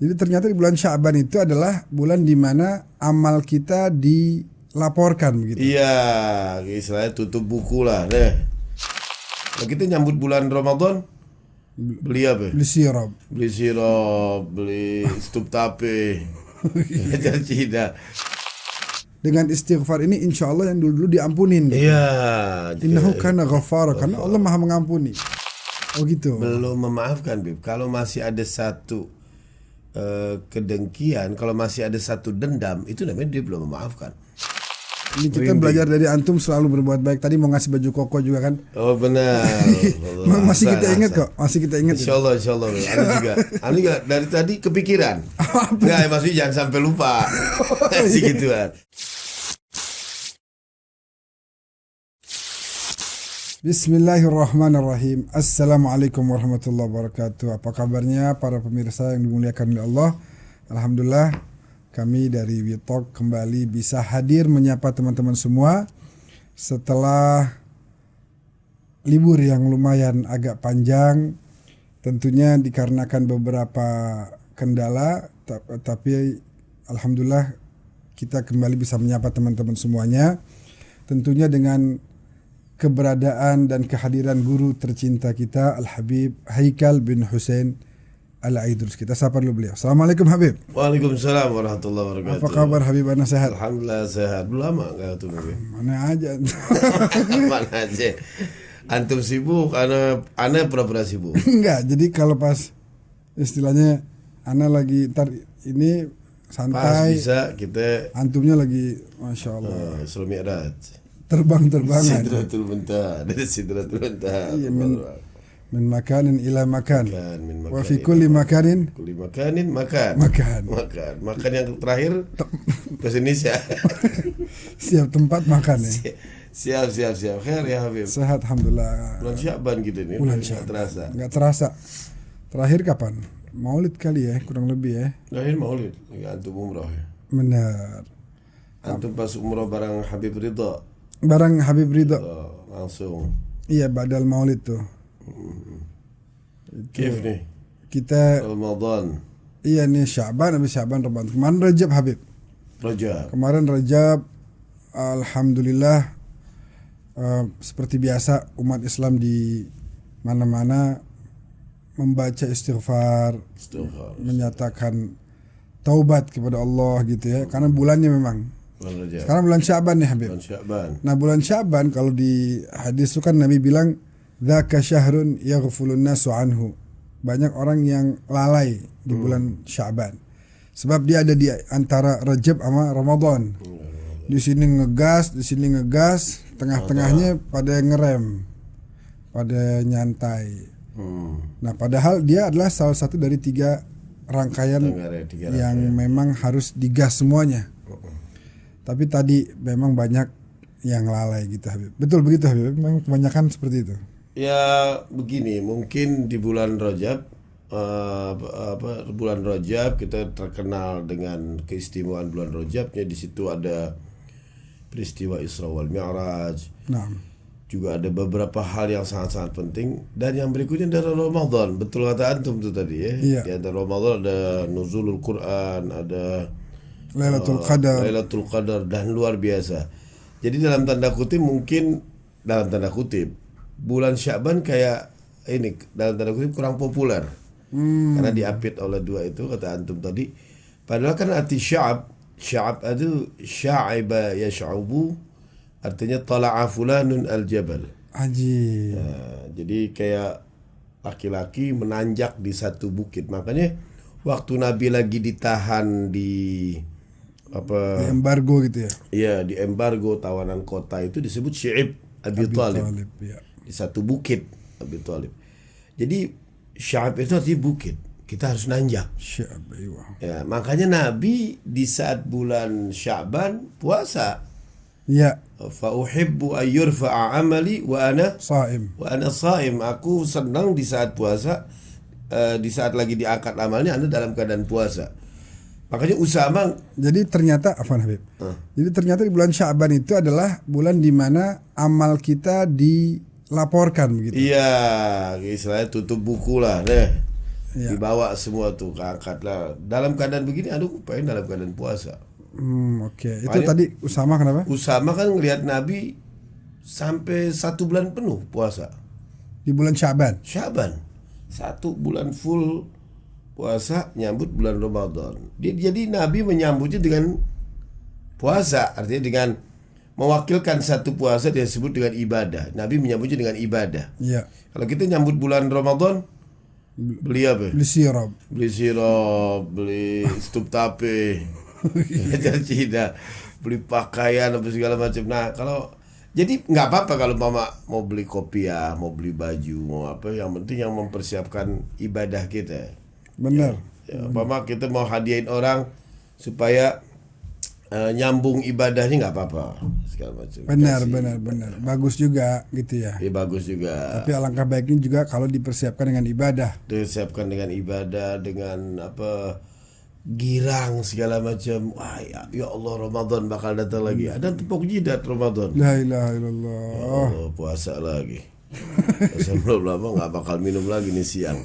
Jadi ternyata di bulan Sya'ban itu adalah bulan di mana amal kita dilaporkan begitu. Iya, istilahnya tutup buku lah deh. Nah, kita nyambut bulan Ramadan beli apa? Beli sirop. Beli sirup, beli stup tape, ngajar Cina. Dengan istighfar ini insya Allah yang dulu-dulu diampunin. Gitu. Iya. Innahu kana ghafara, karena Allah maha mengampuni. Oh gitu. Belum memaafkan, Bib. Kalau masih ada satu kedengkian, kalau masih ada satu dendam, itu namanya dia belum memaafkan. Ini kita belajar dari antum selalu berbuat baik. Tadi mau ngasih baju koko juga kan? Oh benar. Masih kita ingat kok, masih kita ingat. Insya Allah. Anu juga dari tadi kepikiran. Enggak, maksudnya jangan sampai lupa. Segituan. Bismillahirrahmanirrahim. Assalamualaikum warahmatullahi wabarakatuh. Apa kabarnya para pemirsa yang dimuliakan oleh Allah? Alhamdulillah kami dari WeTalk kembali bisa hadir menyapa teman-teman semua setelah libur yang lumayan agak panjang. Tentunya dikarenakan beberapa kendala, tapi alhamdulillah kita kembali bisa menyapa teman-teman semuanya. Tentunya dengan keberadaan dan kehadiran guru tercinta kita Al-Habib Haikal bin Hussein Al-Aidrus. Kita sapa dulu beliau. Assalamualaikum Habib. Waalaikumsalam warahmatullahi wabarakatuh. Apa kabar Habib? Anda sehat? Alhamdulillah sehat. Belum lama enggak tuh Habib? Mana aja. Mana aja. Antum sibuk, ana pura-pura sibuk. Enggak, jadi kalau pas istilahnya ana lagi ntar ini santai. Pas bisa kita antumnya lagi Masya Allah. Isra Mi'raj. Terbang-terbangan. Sidratul Muntaha. Dari Sidratul Muntaha. Iya, min makanin ila makan. Wa fi kulli makanin makan. Makan yang terakhir bahasa Indonesia. Siap tempat makan ya. Siap. Khair ya Habib. Sehat alhamdulillah. Bulan Sya'ban gitu nih. Bulan Sya'ban. Enggak terasa. Terakhir kapan? Maulid kali ya, kurang lebih ya. Terakhir Maulid, antum umroh ya. Benar. Antum pas umroh bareng Habib Ridha. Barang Habib Ridha. Langsung. Iya, badal Maulid tuh. Kif nih? Kita Ramadan. Iya nih Sya'ban, habis Sya'ban Ramadan. Kemarin Rajab Habib. Kemarin Rajab, alhamdulillah seperti biasa umat Islam di mana-mana membaca istighfar, menyatakan taubat kepada Allah gitu ya. Karena bulannya memang. Sekarang bulan Sya'ban nih Habib. Nah bulan Sya'ban kalau di hadis itu kan Nabi bilang dzaka syahrun yaghfulun nasu anhu. Banyak orang yang lalai di bulan Sya'ban. Sebab dia ada di antara Rajab sama Ramadan. Di sini ngegas, tengah-tengahnya pada ngerem. Pada nyantai. Nah padahal dia adalah salah satu dari 3 rangkaian yang memang harus digas semuanya. Tapi tadi memang banyak yang lalai gitu Habib. Betul begitu Habib? Memang kebanyakan seperti itu. Ya begini, mungkin di bulan Rajab bulan Rajab kita terkenal dengan keistimewaan bulan Rajabnya. Di situ ada peristiwa Isra wal Mi'raj. Nah. Juga ada beberapa hal yang sangat-sangat penting. Dan yang berikutnya adalah Ramadan. Betul kata antum tuh tadi ya. Iya. Di antara Ramadan ada nuzulul Quran, ada Lailatul Qadar dan luar biasa. Jadi dalam tanda kutip bulan Sya'ban kayak ini dalam tanda kutip kurang populer. Karena diapit oleh 2 itu kata antum tadi. Padahal kan arti sya'ab itu sya'iba yash'ubu, artinya tala'a fulanun al-jabal. Ajib. Jadi kayak laki-laki menanjak di satu bukit. Makanya waktu Nabi lagi ditahan di di embargo gitu ya. Iya, di embargo tawanan kota itu disebut Syi'ib Abi Thalib. Ya. Di satu bukit Abi Thalib. Jadi Sya'ib itu artinya bukit. Kita harus nanjak. Sya'ib, iya. Ya, makanya Nabi di saat bulan Sya'ban puasa. Iya. Fa uhibbu an yurfa'a amali wa ana sha'im. Aku senang di saat puasa, di saat lagi diangkat amalnya Anda dalam keadaan puasa. Makanya Usama. Jadi ternyata Habib. Jadi ternyata di bulan Sya'ban itu adalah bulan di mana amal kita dilaporkan begitu. Iya, istilahnya tutup buku lah deh. Dibawa semua tuh, keangkatlah. Dalam keadaan begini, aduh pengen dalam keadaan puasa. Oke. Itu tadi Usama kenapa? Usama kan ngelihat Nabi sampai 1 bulan penuh puasa. Di bulan Syaban. 1 bulan full puasa nyambut bulan Ramadan. Jadi Nabi menyambutnya dengan puasa, artinya dengan mewakilkan satu puasa dia sebut dengan ibadah. Nabi menyambutnya dengan ibadah. Iya. Kalau kita nyambut bulan Ramadan, beli apa? Beli sirop, beli stup tape, ngajar Cina, beli pakaian apa segala macam. Nah, kalau jadi nggak apa-apa kalau mama mau beli kopiah, mau beli baju, mau apa, yang penting yang mempersiapkan ibadah kita. benar. Mama kita mau hadiahin orang supaya nyambung ibadahnya nggak apa-apa segala macam. Benar. Bagus juga gitu ya. Ya bagus juga. Tapi alangkah baiknya juga kalau dipersiapkan dengan ibadah. Disiapkan dengan ibadah, dengan apa, girang segala macam. Wah, ya Allah, Ramadan bakal datang lagi. Ada tepuk jidat Ramadan. La ilaha illallah. Oh, puasa lagi. Puasa belum lama nggak bakal minum lagi nih siang.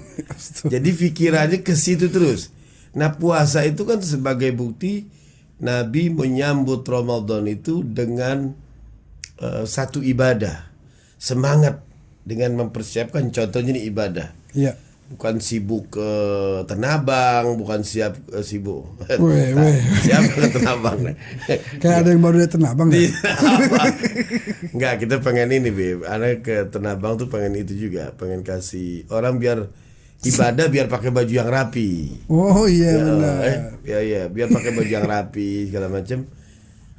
Jadi pikirannya ke situ terus. Nah, puasa itu kan sebagai bukti Nabi menyambut Ramadan itu dengan satu ibadah, semangat dengan mempersiapkan, contohnya nih ibadah. Iya. Bukan sibuk ke Tenabang, bukan sibuk. Siap ke Tenabang. Kayak ada yang baru dari Tenabang kan? Enggak, kita pengen ini, Beb. Anak ke Tenabang tuh pengen itu juga, pengen kasih orang biar ibadah biar pakai baju yang rapi. Oh iya benar. Iya, biar pakai baju yang rapi segala macam.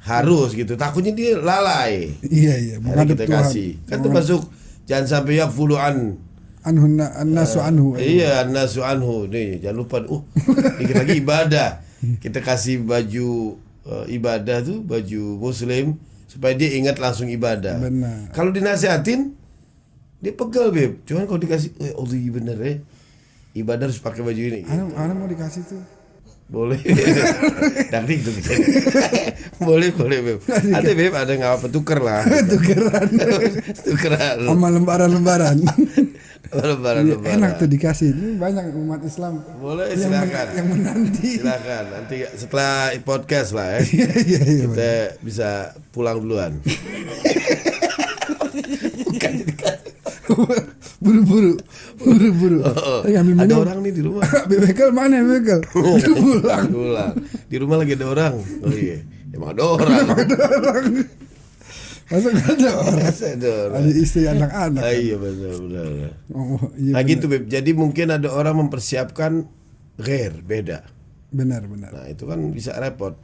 Harus gitu. Takutnya dia lalai. Iya. Bukan kita Tuhan. Kasih. Kan termasuk jangan sampai yaqfulu annasu anhu. Iya, annasu anhu. Nih, jangan lupa. Dikit lagi ibadah. Kita kasih baju ibadah tuh, baju muslim supaya dia ingat langsung ibadah. Benar. Kalau dinasihatin dia pegel, Beb. Cuman kalau dikasih, Allah bener ya. Ibadah harus pakai baju ini. Ana mau dikasih tuh. Boleh. Daging tuh. boleh, Beb. Ada, Beb, ada nggak apa, tuker lah. Tukeran. Sama lembaran-lembaran. Lembaran. Enak tuh dikasih. Ini banyak umat Islam. Boleh, silakan. Yang menanti. Silakan. Nanti setelah podcast lah ya. Iya. Kita bisa pulang duluan. Bukan Buru-buru. Ada orang nih di rumah. Bebekel mana bebekel? Pulang. Di rumah lagi ada orang. Oh iya, emang ada orang. Masa nggak ada orang? Ada istri anak-anak. Iya benar. Iya, nah gitu, Beb. Jadi mungkin ada orang mempersiapkan beda. Benar. Nah itu kan bisa repot.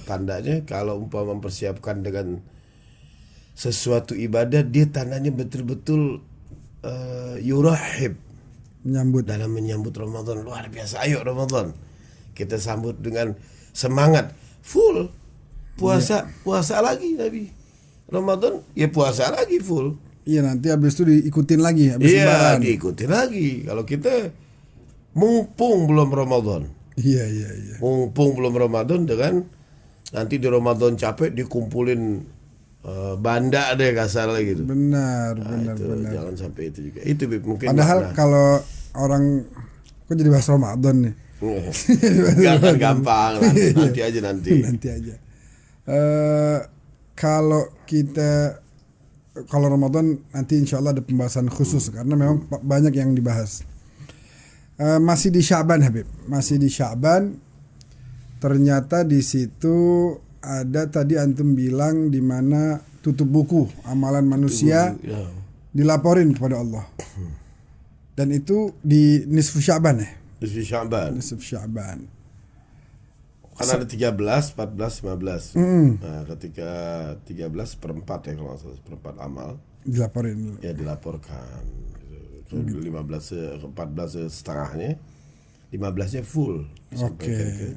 Tandanya kalau umpama mempersiapkan dengan sesuatu ibadah, dia tandanya betul-betul yurahib, dalam menyambut Ramadan. Luar biasa. Ayo Ramadan, kita sambut dengan semangat full. Puasa lagi Nabi. Ramadan ya puasa lagi full. Iya, nanti habis itu diikutin lagi habis lebaran. Iya, diikutin lagi. Kalau kita mumpung belum Ramadan. Iya. Mumpung belum Ramadan, dengan nanti di Ramadan capek dikumpulin banda deh kasar gitu. Benar. Jangan sampai itu juga. Itu mungkin. Padahal kalau orang kok jadi bahas Ramadan nih. Jangan gampang. Nanti aja. Kalau Ramadan nanti insya Allah ada pembahasan khusus karena memang banyak yang dibahas. Masih di Syaban, Habib. Masih di Syaban. Ternyata di situ ada tadi antum bilang di mana tutup buku amalan manusia dilaporin kepada Allah. Dan itu di nisfu Syaban ya? Nisfu Syaban. Kan ada 13, 14, 15. Nah, ketika 13 seperempat ya, kalau nggak salah, seperempat amal dilaporin. Ya dilaporkan. 15, 14 setengahnya, 15-nya full disampaikan ke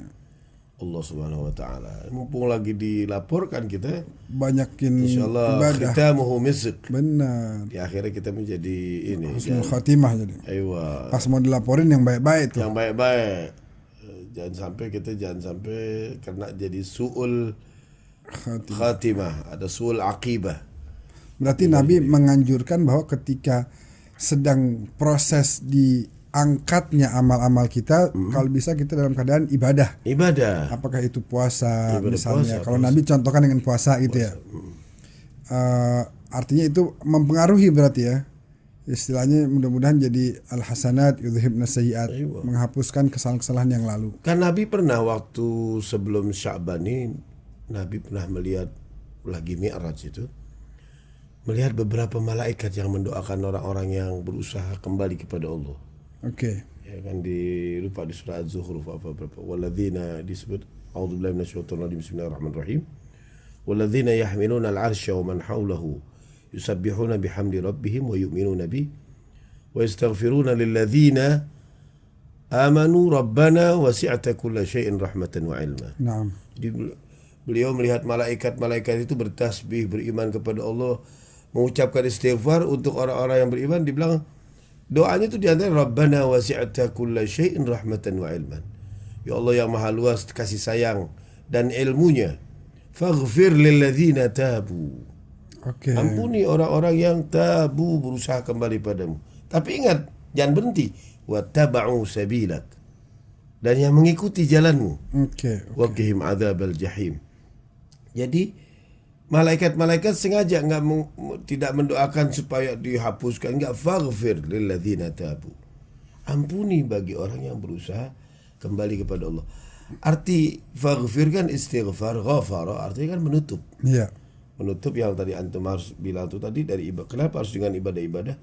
Allah Subhanahu wa taala. Mumpung lagi dilaporkan, kita banyakin insyaallah ibadah. Kita mau misik. Benar. Di akhirnya kita menjadi ini. Husnul khatimah jadi. Aiwa. Pas mau dilaporin yang baik-baik tuh. Yang baik-baik. Jangan sampai kena jadi su'ul khatimah, ada su'ul aqibah. Berarti Nabi menganjurkan bahwa ketika sedang proses angkatnya amal-amal kita kalau bisa kita dalam keadaan ibadah. Apakah itu puasa misalnya. Kalau Nabi contohkan dengan puasa gitu ya. Artinya itu mempengaruhi berarti ya. Istilahnya mudah-mudahan jadi al-hasanat yudhibna sayyi'at, menghapuskan kesalahan-kesalahan yang lalu. Kan Nabi pernah waktu sebelum Sya'ban ini, Nabi pernah melihat lagi Mi'raj itu, melihat beberapa malaikat yang mendoakan orang-orang yang berusaha kembali kepada Allah. Oke. Ya kan lupa di surah Az-Zukhruf apa-apa. Walladzina disebut a'udzubillahi minasyaitonir rajim, bismillahirrahmanirrahim. Walladzina yahmiluna al-'arsya wa man hawlahu yusabbihuna bihamdi rabbihim wa yu'minuna bi wa yastaghfiruna lilladzina amanu rabbana wasi'ta kulla syai'in rahmatan wa ilma. Naam. Jadi beliau melihat malaikat-malaikat itu bertasbih, beriman kepada Allah, mengucapkan istighfar untuk orang-orang yang beriman. Dibilang doanya itu di antara rabbana wasi'ta kulla syai'in rahmatan wa ilman. Ya Allah yang maha luas kasih sayang dan ilmunya. Faghfir lilladzina tabu. Ampuni orang-orang yang tabu, berusaha kembali padamu. Tapi ingat, jangan berhenti. Wattaba'u sabilak, dan yang mengikuti jalanmu. Waqihim adzabal jahim. Jadi malaikat-malaikat sengaja tidak mendoakan supaya dihapuskan, enggak. Faghfir lilladzina tabu. Ampuni bagi orang yang berusaha kembali kepada Allah. Arti faghfir kan istighfar, ghafara artinya kan menutup. Iya. Menutup yang tadi antum harus bilang itu tadi dari ibadah. Kenapa harus dengan ibadah-ibadah?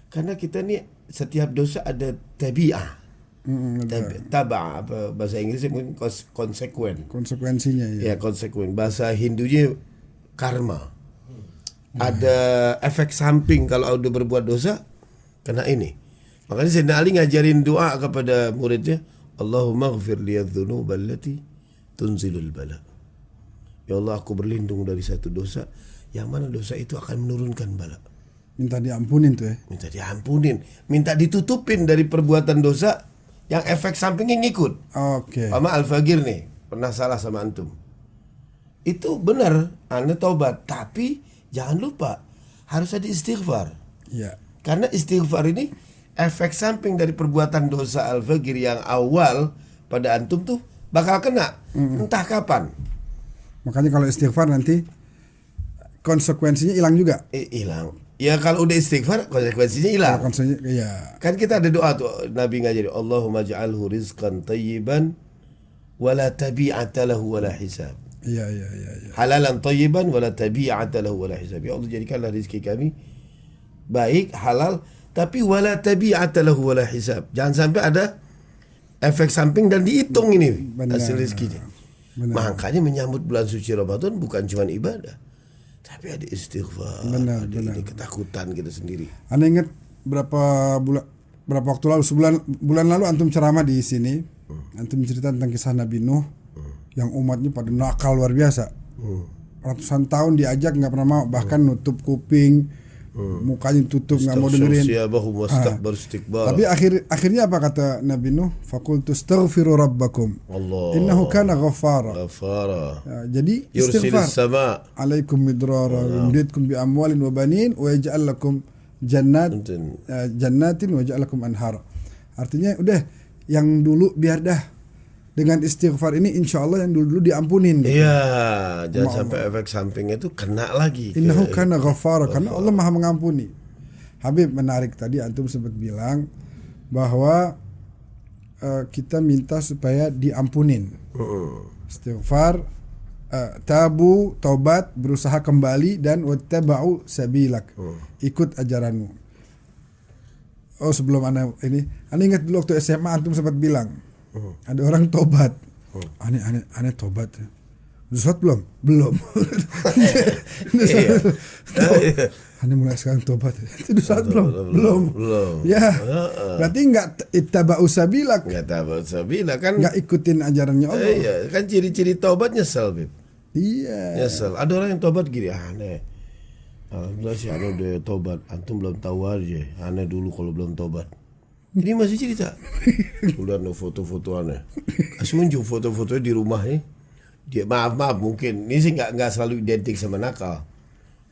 Karena kita ni setiap dosa ada tabi'ah. Taba' apa bahasa Inggrisnya mungkin konsekuensinya ya. Ya, konsekuen. Bahasa Hindunya karma. Ada efek samping kalau udah berbuat dosa kena ini. Makanya Sayyidina Ali ngajarin doa kepada muridnya, Allahumma ighfir liyadh-dhunub allati tunzilul bala. Ya Allah, aku berlindung dari satu dosa yang mana dosa itu akan menurunkan bala. Minta diampunin tuh ya. Minta diampunin, minta ditutupin dari perbuatan dosa yang efek sampingnya ngikut. Sama Al-Fagir nih pernah salah sama antum. Itu benar, Anda taubat, tapi jangan lupa harus ada istighfar. Iya. Karena istighfar ini efek samping dari perbuatan dosa Al-Fagir yang awal pada antum tuh bakal kena entah kapan. Makanya kalau istighfar nanti konsekuensinya hilang juga. Hilang. Ya kalau udah istighfar konsekuensinya hilang. Iya. Kan kita ada doa tuh Nabi ngajari, Allahumma ja'alhu rizqan tayyiban wala tabi'ata lahu wala hisab. Iya. Halalan tayyiban wala tabi'ata lahu wala hisab. Ya Allah, jadikanlah rezeki kami baik, halal, tapi wala tabi'ata lahu wala hisab. Jangan sampai ada efek samping dan dihitung ini hasil rezekinya. Makanya menyambut bulan suci Ramadan bukan cuma ibadah, tapi ada istighfar, ada ini ketakutan kita sendiri. Anda ingat berapa waktu lalu, bulan lalu antum ceramah di sini, antum cerita tentang kisah Nabi Nuh yang umatnya pada nakal luar biasa. Ratusan tahun diajak nggak pernah mau, bahkan nutup kuping, mukanya tutup, nggak mau dengerin. Tapi akhirnya apa kata Nabi Nuh? Fakultu astaghfiru rabbakum innahu kana ghaffara. Jadi istighfar. Alaikum midrara yumditkum bi amwalin wa banin wa yaj'al lakum jannatin wa yaj'al lakum anhara. Artinya udah yang dulu biar dah, dengan istighfar ini insya Allah yang dulu diampunin. Iya, jangan sampai efek sampingnya itu kena lagi. Innahu kana ghaffara, karena Allah Maha mengampuni. Habib, menarik tadi antum sempat bilang bahwa kita minta supaya diampunin. Istighfar, tabu, taubat, berusaha kembali, dan wattaba'u sabilak, ikut ajaranmu. Oh, sebelum Anda ingat dulu waktu SMA antum sempat bilang ada orang tobat. Aneh tobat. Udah sholat belum? Aneh mulai sekarang tobat. Itu sholat belum. Ya, berarti nggak ittaba'u sabilak. Kan nggak ikutin ajarannya Allah. Iya, kan ciri-ciri tobat nyesel, Bib. Iya. Nyesel. Ada orang yang tobat gini, aneh. Alhamdulillah sih aneh udah tobat. Antum belum tahu aja. Aneh dulu kalau belum tobat. Ini masih cerita. Udah ada foto-foto aneh. Asunjuk foto-fotonya di rumah nih. Dia maaf mungkin ini sih nggak selalu identik sama nakal.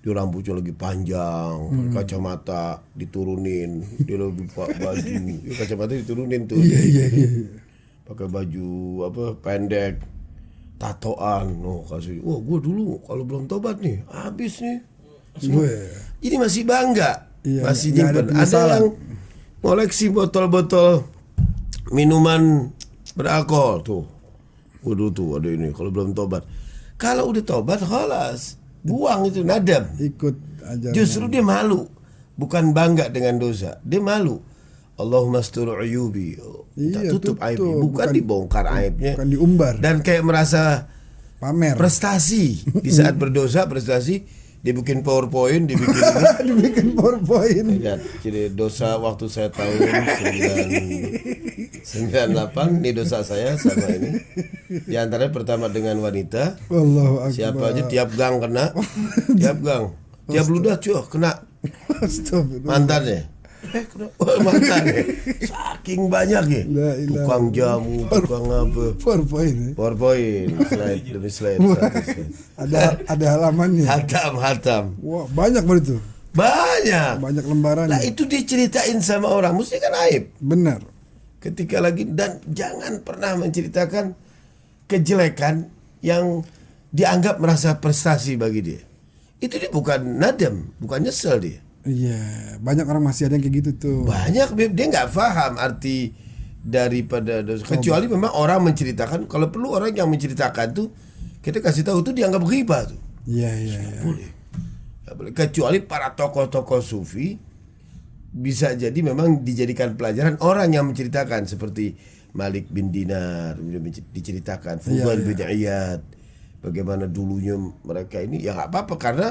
Dia rambutnya lagi panjang, kacamata diturunin, dia lagi pakai baju, kacamata diturunin tuh. Pakai baju pendek, tatoan. Kasih. Wah, gue dulu kalau belum tobat nih, habis nih. Semua. Ini masih bangga, masih nyimpen. Ada yang koleksi botol-botol minuman beralkohol tuh. Waduh tuh, ada ini kalau belum tobat. Kalau udah tobat, khalas. Buang itu, nadam. Ikut aja. Justru dia malu, bukan bangga dengan dosa. Dia malu. Allahumma astur uyubi. Tutup aibnya, bukan dibongkar aibnya. Bukan diumbar. Dan kayak merasa pamer. Prestasi di saat berdosa, prestasi. Dia bikin PowerPoint, dia bikin dibikin PowerPoint. Lihat, jadi dosa waktu saya tahun 98, ini dosa saya sama ini. Di antaranya pertama dengan wanita. Allahu Akbar. Siapa aja tiap gang kena. Tiap gang. Tiap ludah kena. Mantannya. Mantannya. Saking banyak ya. Tukang jamu, tukang apa. PowerPoint. Slide demi slide. Ada halamannya. Hatam. Wah, banyak banget itu. Banyak lembaran. Nah, itu diceritain sama orang, mesti kan aib. Benar. Ketika lagi, dan jangan pernah menceritakan kejelekan yang dianggap merasa prestasi bagi dia. Itu dia bukan nadam, bukan nyesel dia. Iya, banyak orang masih ada yang kayak gitu tuh. Banyak, dia nggak paham arti daripada dosa. Kecuali memang orang menceritakan. Kalau perlu orang yang menceritakan tuh kita kasih tahu tuh dianggap ghibah tuh. Iya. Boleh. Kecuali para tokoh-tokoh sufi bisa jadi memang dijadikan pelajaran orang yang menceritakan, seperti Malik bin Dinar diceritakan, Fudail bin Iyad, bagaimana dulunya mereka ini. Ya nggak apa-apa karena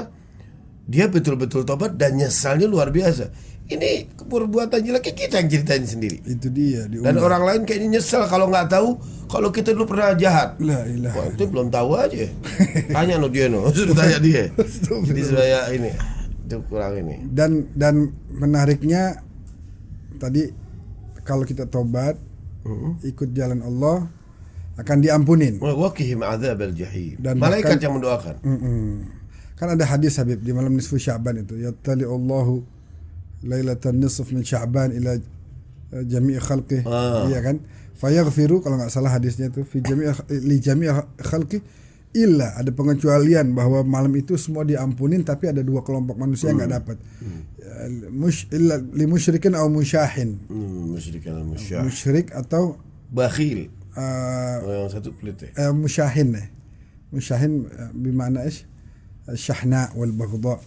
dia betul-betul tobat dan nyesalnya luar biasa. Ini perbuatan jelek kita yang ceritain sendiri. Itu dia. Dan orang lain kayaknya nyesel kalau nggak tahu kalau kita dulu pernah jahat. Wah, itu belum tahu aja. Tanya dia sudah tanya dia. Jadi saya ini itu kurang ini. Dan menariknya tadi kalau kita tobat ikut jalan Allah akan diampunin. Waqihim adzabal jahim. Dan malaikat yang mendoakan. Kan ada hadis Habib di malam nisfu Sya'ban itu, yattali Allahu lailatan nisf min Sya'ban ila jami'i khalqih. Iya kan? Fayaghfiru, kalau enggak salah hadisnya itu, fi jami'i khalqih illa, ada pengecualian bahwa malam itu semua diampunin tapi ada dua kelompok manusia yang enggak dapat. Illa li musyrikin atau musyahin. Musyrik atau bakhil. Yang satu pelit. Musyahin. Musyahin bimana ish? Syahna wal baghdha.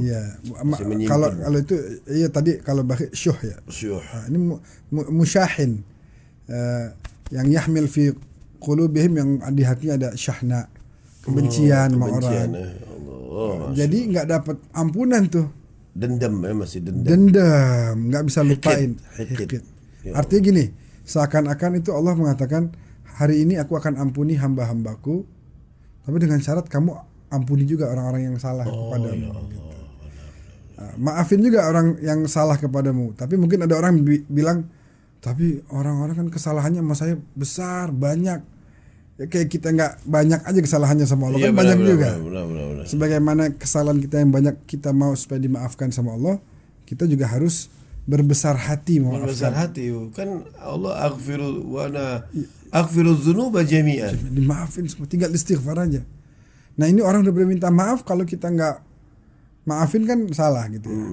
Iya. Kalau itu iya tadi kalau bakhil syuh ya. Syuh. Ini musyahin. Yang yahmil fi qulubihim, yang di hatinya ada syahna, kebencian sama orang. Jadi nggak dapat ampunan tuh. Dendam, masih dendam. Dendam, nggak bisa lupain. Hikit. Artinya gini, seakan-akan itu Allah mengatakan, hari ini aku akan ampuni hamba-hambaku, tapi dengan syarat kamu ampuni juga orang-orang yang salah kepadamu. Gitu. Maafin juga orang yang salah kepadamu. Tapi mungkin ada orang bilang, tapi orang-orang kan kesalahannya sama saya besar, banyak. Ya kayak kita nggak banyak aja kesalahannya sama Allah, kan banyak juga. Benar. Sebagaimana kesalahan kita yang banyak kita mau supaya dimaafkan sama Allah, kita juga harus berbesar hati memaafkan. Berbesar hati, kan Allah aghfiru dzunuba jami'an. Dimaafin semua, tinggal istighfar aja. Nah ini orang udah minta maaf, kalau kita nggak maafin kan salah gitu ya.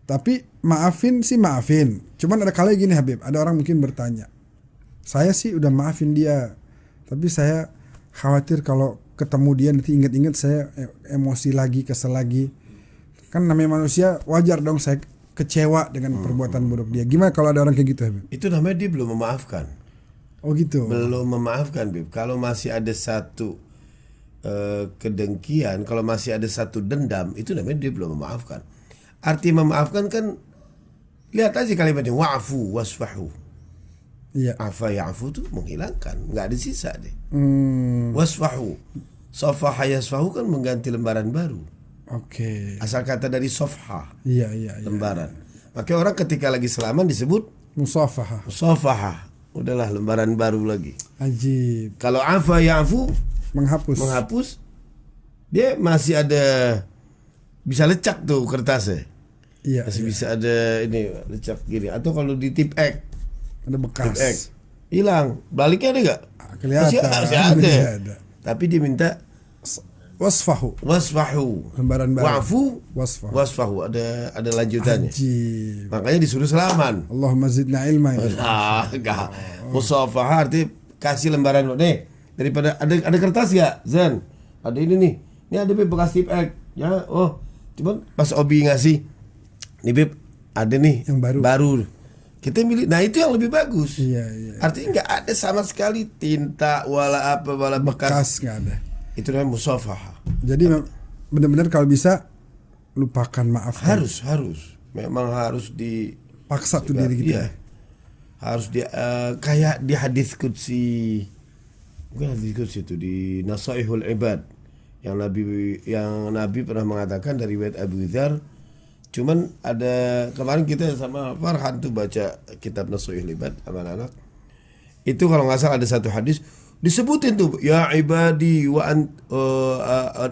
Tapi maafin sih maafin. Cuman ada kalanya gini Habib, ada orang mungkin bertanya, saya sih udah maafin dia, tapi saya khawatir kalau ketemu dia nanti inget-inget saya emosi lagi, kesel lagi. Kan namanya manusia, wajar dong saya kecewa dengan perbuatan buruk dia. Gimana kalau ada orang kayak gitu Habib? Itu namanya dia belum memaafkan. Oh gitu. Belum memaafkan Habib. Kalau masih ada satu kedengkian, kalau masih ada satu dendam, itu namanya dia belum memaafkan. Arti memaafkan kan, lihat aja kalimatnya, wa'fu wasfahu. Iya. Afa ya'fu itu menghilangkan, nggak ada sisa deh. Wasfahu, safaha yasfahu kan mengganti lembaran baru. Oke. Asal kata dari sofha. Iya. Lembaran. Makanya orang ketika lagi salaman disebut musafaha. Udahlah, lembaran baru lagi. Ajib. Kalau afa ya'fu, menghapus, dia masih ada bisa lecak tuh kertasnya. Iya. Masih Iya. bisa ada ini lecak gini. Atau kalau di tip X, Ada bekas. hilang. Baliknya ada nggak? Kelihatan. Masih ada. Masih ada. Tapi dia minta Wasfahu. wasfahu. Lembaran baru. Wa'fu Wasfahu. wasfahu. Ada lanjutannya. Ajib. Makanya disuruh salaman. Allahumma zidna ilma. Ya. Enggak. Musafahah arti kasih lembaran lo nih. Daripada ada kertas ya, Zan. Ada ini nih. Ini ada Beb bekas tip X. Ya, oh. Cuman pas Obi ngasih, nih Beb, ada nih Yang baru. Baru. Kita milih. Nah, itu yang lebih bagus. Iya, iya. Artinya nggak ada sama sekali tinta wala apa wala bekas. Bekas nggak ada. Itu namanya musafahah. Jadi benar-benar kalau bisa lupakan, maafkan. Harus. Memang harus di Paksa tuh diri kita. Iya. Harus dia kayak di hadis qudsi. Bukan hadis qudsi itu di Nasaihul Ibad yang Nabi pernah mengatakan dari riwayat Abu Dzar. Cuman ada kemarin kita sama Farhan tuh baca kitab Nasaihul Ibad anak-anak. Itu kalau nggak salah ada satu hadis disebutin tuh ya ibadi wa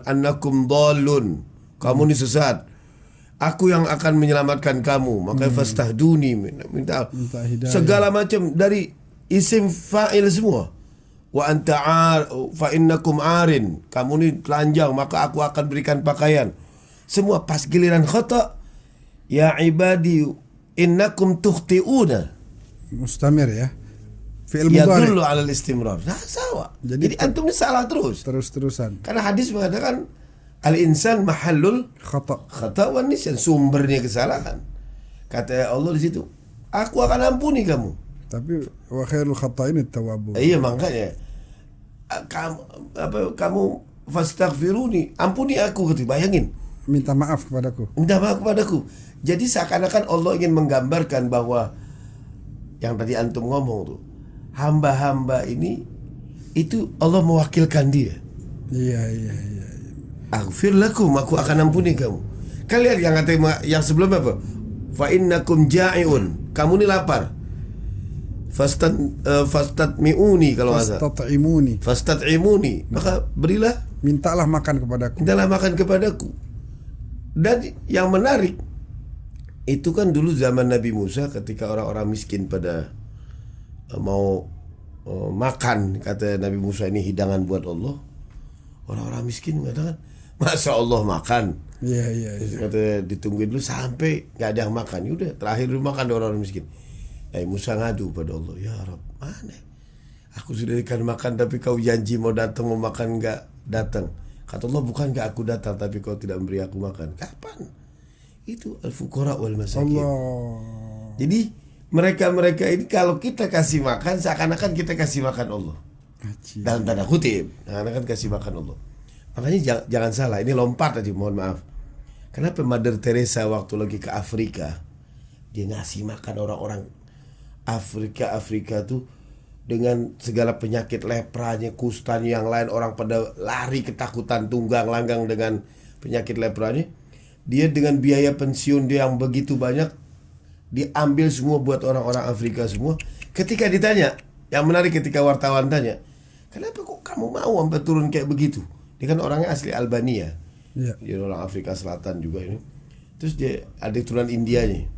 annakum dhalun. Kamu ini sesat. Aku yang akan menyelamatkan kamu. Makanya fastahduni, minta hidayah. segala macam dari isim fa'il semua. Wa anta fa innakum arin. Kamu ini telanjang, maka aku akan berikan pakaian. Semua pas giliran khata, ya ibadi innakum tukhti'una. Mustamir ya. Fi'il Ya mudhari. dulu alal istimrar. Nah, sama. Jadi Jadi antum ini salah terus. Terus-terusan. Karena hadis mengatakan al-insan mahallul Khata. khata wa nisyan, sumbernya kesalahan. Kata Allah di situ, aku akan ampuni kamu. Tapi wa khairul khata'in at-tawwabun. Iya makanya kamu fastaghfiruni, ampuni aku gitu. Bayangin, Minta maaf kepadaku. minta maaf kepadaku. Jadi seakan-akan Allah ingin menggambarkan bahwa yang tadi antum ngomong tuh, hamba-hamba ini itu Allah mewakilkan dia. Iya. Aghfir lakum, aku akan ampuni kamu. Kalian yang kata yang sebelumnya apa? Fa innakum ja'iun, kamu ini lapar. Fastatmi'uni kalau nggak salah. Fastat'imuni. Fastat'imuni, maka berilah, Mintalah makan kepadaku. mintalah makan kepadaku. Dan yang menarik itu kan dulu zaman Nabi Musa ketika orang-orang miskin pada mau makan, kata Nabi Musa ini hidangan buat Allah. Orang-orang miskin mengatakan, masa Allah makan? Iya. Kata ditungguin dulu sampai nggak ada yang makan. Yaudah terakhir dulu makan orang-orang miskin. Musa ngadu pada Allah, ya Rabb, mana? Aku sudah diberikan makan tapi kau janji mau datang mau makan nggak datang. Kata Allah, bukan nggak aku datang tapi kau tidak memberi aku makan. Kapan? Itu al-fuqara wal masakin. Allah. Jadi mereka ini kalau kita kasih makan seakan-akan kita kasih makan Allah. Ajib. Dalam tanda kutip, seakan-akan kasih makan Allah. Makanya jangan salah, ini lompat tadi, mohon maaf. Kenapa Mother Teresa waktu lagi ke Afrika, dia ngasih makan orang-orang Afrika tuh dengan segala penyakit lepranya, kustanya, yang lain, orang pada lari ketakutan, tunggang langgang dengan penyakit lepranya. Dia dengan biaya pensiun dia yang begitu banyak, diambil semua buat orang-orang Afrika semua. Ketika ditanya, yang menarik ketika wartawan tanya, kenapa kok kamu mau sampai turun kayak begitu? Dia kan orangnya asli Albania, Iya. dia orang Afrika Selatan juga ini. Terus dia ada keturunan Indianya.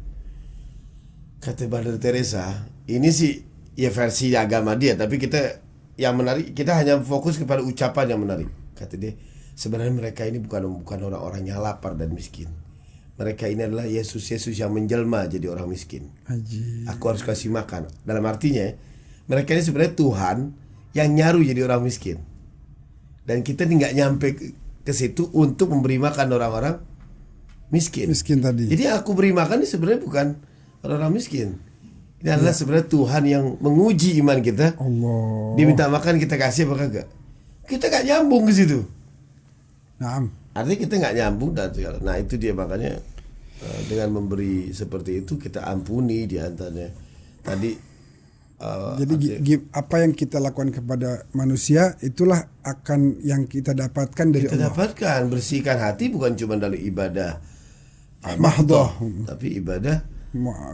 Kata Mother Teresa, ini sih ya versi agama dia, tapi kita yang menarik, kita hanya fokus kepada ucapan yang menarik. Kata dia, sebenarnya mereka ini bukan orang-orang yang lapar dan miskin. Mereka ini adalah Yesus yang menjelma jadi orang miskin. Ajib. Aku harus kasih makan. Dalam artinya, mereka ini sebenarnya Tuhan yang nyaru jadi orang miskin. Dan kita ini nggak nyampe ke situ untuk memberi makan orang-orang miskin. Miskin tadi. Jadi aku beri makan ini sebenarnya bukan orang-orang miskin. Ini adalah sebenarnya Tuhan yang menguji iman kita. Allah. Diminta makan kita kasih apa kagak? Kita nggak nyambung ke situ. Naam. Artinya kita nggak nyambung dan nah itu dia makanya dengan memberi seperti itu kita ampuni di antaranya. Tadi Jadi apa yang kita lakukan kepada manusia itulah akan yang kita dapatkan dari kita Allah. dapatkan, bersihkan hati bukan cuma dari ibadah Mahdoh. tapi ibadah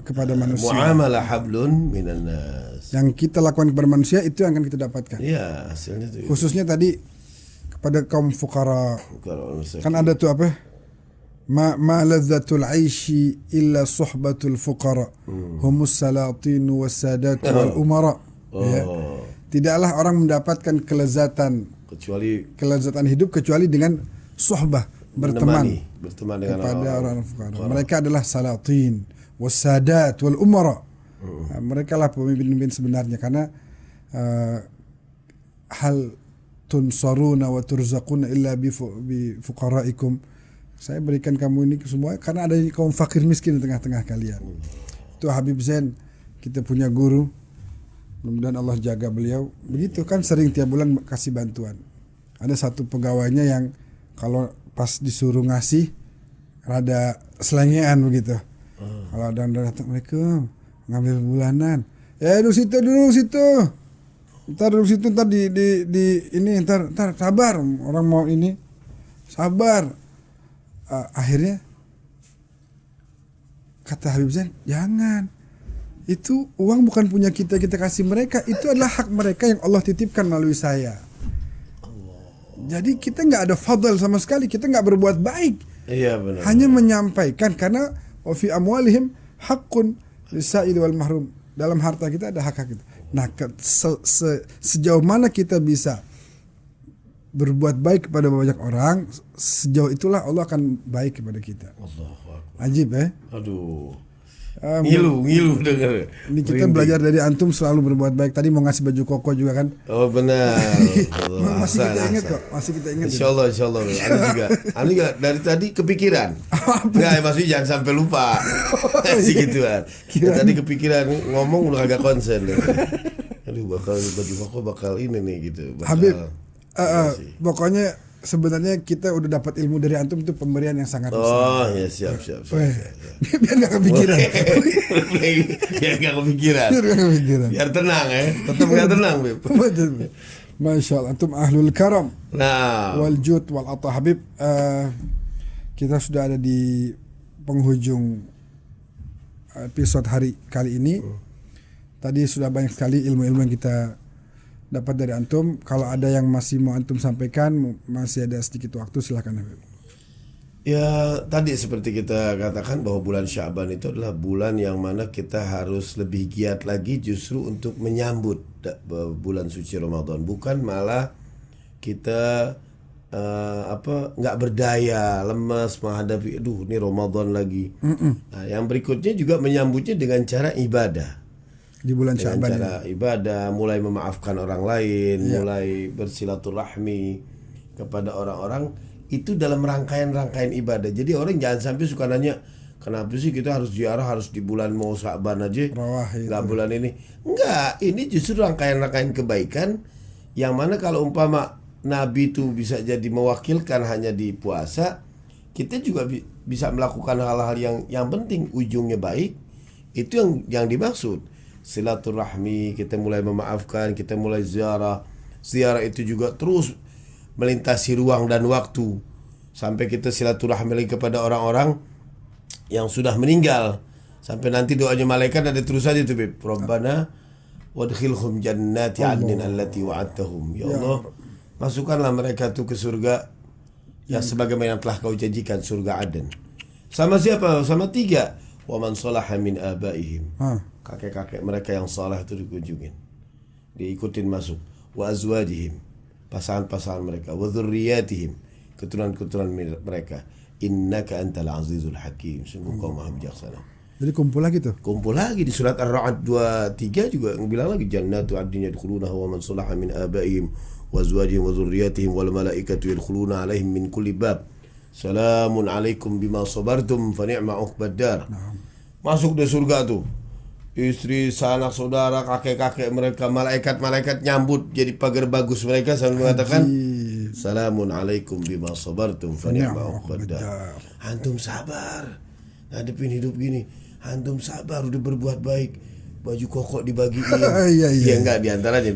Kepada manusia. muamalah hablun minan nas. Yang kita lakukan kepada manusia itu yang akan kita dapatkan. Iya, hasilnya tuh. Khususnya tadi kepada kaum fukara. Bukan orang miskin. Kan ada tuh apa? ma ladzatul aishi illa suhbatul fuqara humus salatin wassadat wal umara. Ya. Tidaklah orang mendapatkan kelezatan hidup kecuali dengan suhbah, berteman dengan kepada orang fuqara. Mereka adalah salatin wassadat wal umara. Mereka lah pemimpin-pemimpin sebenarnya, karena hal tunsaruna wa turzaquna illa bi fuqaraikum. Saya berikan kamu ini semua karena ada kaum fakir miskin di tengah-tengah kalian. Itu Habib Zain, kita punya guru. Mudah-mudahan Allah jaga beliau. Begitu kan, sering tiap bulan kasih bantuan. Ada satu pegawainya yang kalau pas disuruh ngasih rada selengean begitu. Kalau ada datang, Assalamualaikum, ngambil bulanan. Duduk situ. Ntar duduk situ, ntar di ini, ntar sabar, orang mau ini. Sabar. Akhirnya kata Habib Zain, jangan, itu uang bukan punya kita kasih mereka, itu adalah hak mereka yang Allah titipkan melalui saya. Jadi kita nggak ada fadl sama sekali, kita nggak berbuat baik. Iya benar. Hanya menyampaikan, karena wa fi amwalihim haqqun lis-sa'il wal mahrum. Dalam harta kita ada hak kita. Nah, sejauh mana kita bisa berbuat baik kepada banyak orang, sejauh itulah Allah akan baik kepada kita. Ajib Aduh. Ngilu dengar. Ini kita belajar dari antum, selalu berbuat baik. Tadi mau ngasih baju koko juga kan? Oh benar. Masih kita ingat kok. Masih kita ingat. Insyaallah. Anu juga dari tadi kepikiran. Enggak, maksudnya jangan sampai lupa. Sih gituan. Tadi kepikiran ngomong udah agak konsen. Aduh, baju koko bakal ini nih gitu. Habib, pokoknya sebenarnya kita udah dapat ilmu dari antum, itu pemberian yang sangat besar. Oh ya, siap. Biar nggak kepikiran. Biar tenang tetap nggak tenang, Beb. Masya Allah, antum ahlul karam. Nah, wal jud wal ata. Habib, kita sudah ada di penghujung episode hari kali ini. Tadi sudah banyak sekali ilmu-ilmu yang kita dapat dari antum. Kalau ada yang masih mau antum sampaikan, masih ada sedikit waktu, silakan Habib. Ya, tadi seperti kita katakan bahwa bulan Sya'ban itu adalah bulan yang mana kita harus lebih giat lagi justru untuk menyambut bulan suci Ramadan, bukan malah kita nggak berdaya, lemas menghadapi ini Ramadan lagi. Nah, yang berikutnya juga menyambutnya dengan cara ibadah. Di bulan Sya'ban, cara ya, ibadah, mulai memaafkan orang lain, mulai bersilaturahmi kepada orang-orang, itu dalam rangkaian ibadah. Jadi orang jangan sampai suka nanya, kenapa sih kita harus ziarah harus di bulan mau Sya'ban aja, nggak bulan ini. Enggak, ini justru rangkaian kebaikan yang mana kalau umpama Nabi itu bisa jadi mewakilkan hanya di puasa, kita juga bisa melakukan hal-hal yang penting, ujungnya baik. Itu yang dimaksud. Silaturahmi, kita mulai memaafkan, kita mulai ziarah. Ziarah itu juga terus melintasi ruang dan waktu sampai kita silaturahmi lagi kepada orang-orang yang sudah meninggal, sampai nanti doanya malaikat ada terus saja tuh, Beb. Rabbana wadkhilhum jannati adnin allati wa'adtahum. Ya Allah, masukkanlah mereka tuh ke surga yang sebagaimana telah kau janjikan, surga Aden. Sama siapa? Sama 3. Wa man salaha min abaihim. Kakek-kakek mereka yang salah itu dikunjungin, diikutin masuk. Wa azwajihim, pasangan-pasangan mereka. Wa dzurriyyatihim, keturunan-keturunan mereka. Innaka antal azizul hakim, sungguh kau maha bijaksana. Jadi kumpul lagi tuh. Kumpul lagi di surat Ar-Ra'd 23 juga bilang lagi, jannatu adnin yadkhulunaha wa man salaha min abaihim wa azwajihim wa dzurriyyatihim wal malaikatu yadkhuluna alaihim min kulli bab. Salamun alaikum bima sabartum fa ni'ma uqbad dar. Masuk di surga tuh. Istri, sanak saudara, kakek-kakek mereka, malaikat-malaikat nyambut jadi pagar bagus mereka sambil mengatakan, salamun alaikum bima sabartum fa ni'ma uqbad dar. Antum sabar ngadepin hidup gini, antum sabar udah berbuat baik, baju koko dibagiin. Iya enggak diantaranya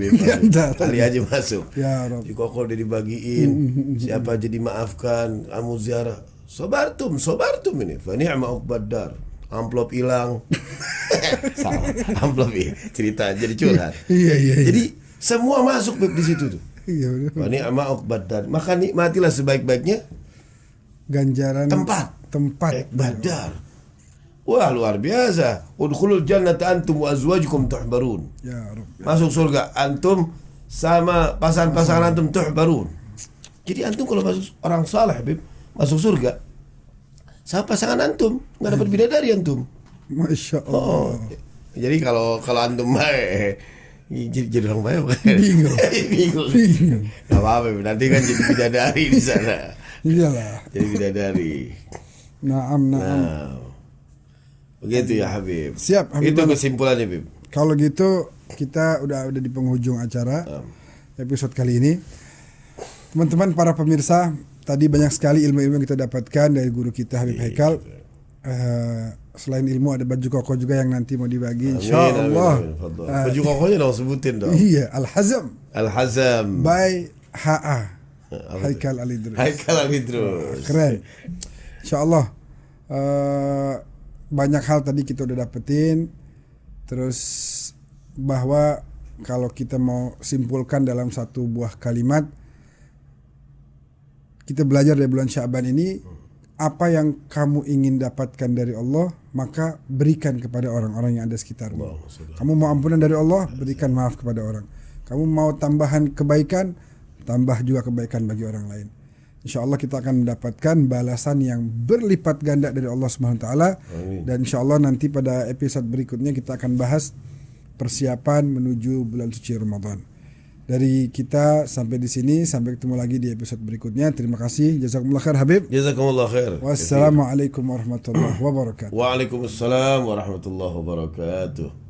kali aja masuk ya, baju koko udah dibagiin, siapa aja dimaafkan, kamu ziarah, sabartum ini fa ni'ma uqbad dar. Amplop hilang. Salah, amplop cerita jadi curhat. Iya. Jadi semua masuk di situ tuh. Iya. Wa ni'ma uqbad dar. Maka nikmatilah sebaik-baiknya ganjaran tempat. tempat Badar. Wah, luar biasa. Udkhulul jannata antum wa azwajukum tuhbarun. Ya Rabb. Masuk surga antum sama pasangan-pasangan antum tuhbarun. Jadi antum kalau masuk orang saleh, Habib, masuk surga sama pasangan antum, nggak dapat bidadari antum. Masya Allah. Jadi kalau antum baik, jadi orang baik. Bingung. Bingung. Gak apa-apa, nanti kan jadi bidadari di sana. Iyalah. Jadi bidadari. Naam. Nah, begitu ya Habib. Siap, Habib. Itu kesimpulannya, Habib. Kalau gitu kita udah di penghujung acara episode kali ini. Teman-teman para pemirsa, tadi banyak sekali ilmu-ilmu yang kita dapatkan dari guru kita Habib Haikal. Selain ilmu ada baju koko juga yang nanti mau dibagi insyaallah. Baju kokonya dong sebutin dong. Iya, Al-Hazm by HA Haikal Alidrus. Keren. Insyaallah banyak hal tadi kita udah dapetin. Terus bahwa kalau kita mau simpulkan dalam satu buah kalimat, kita belajar dari bulan Sya'ban ini, apa yang kamu ingin dapatkan dari Allah, maka berikan kepada orang-orang yang ada sekitarmu. Kamu mau ampunan dari Allah, berikan maaf kepada orang. Kamu mau tambahan kebaikan, tambah juga kebaikan bagi orang lain. Insya Allah kita akan mendapatkan balasan yang berlipat ganda dari Allah Subhanahu Wa Taala. Dan insya Allah nanti pada episode berikutnya kita akan bahas persiapan menuju bulan suci Ramadan. Dari kita sampai di sini, sampai ketemu lagi di episode berikutnya. Terima kasih. Jazakumullah khair Habib. Jazakumullah khair. Wassalamualaikum warahmatullahi wabarakatuh. Waalaikumsalam warahmatullahi wabarakatuh.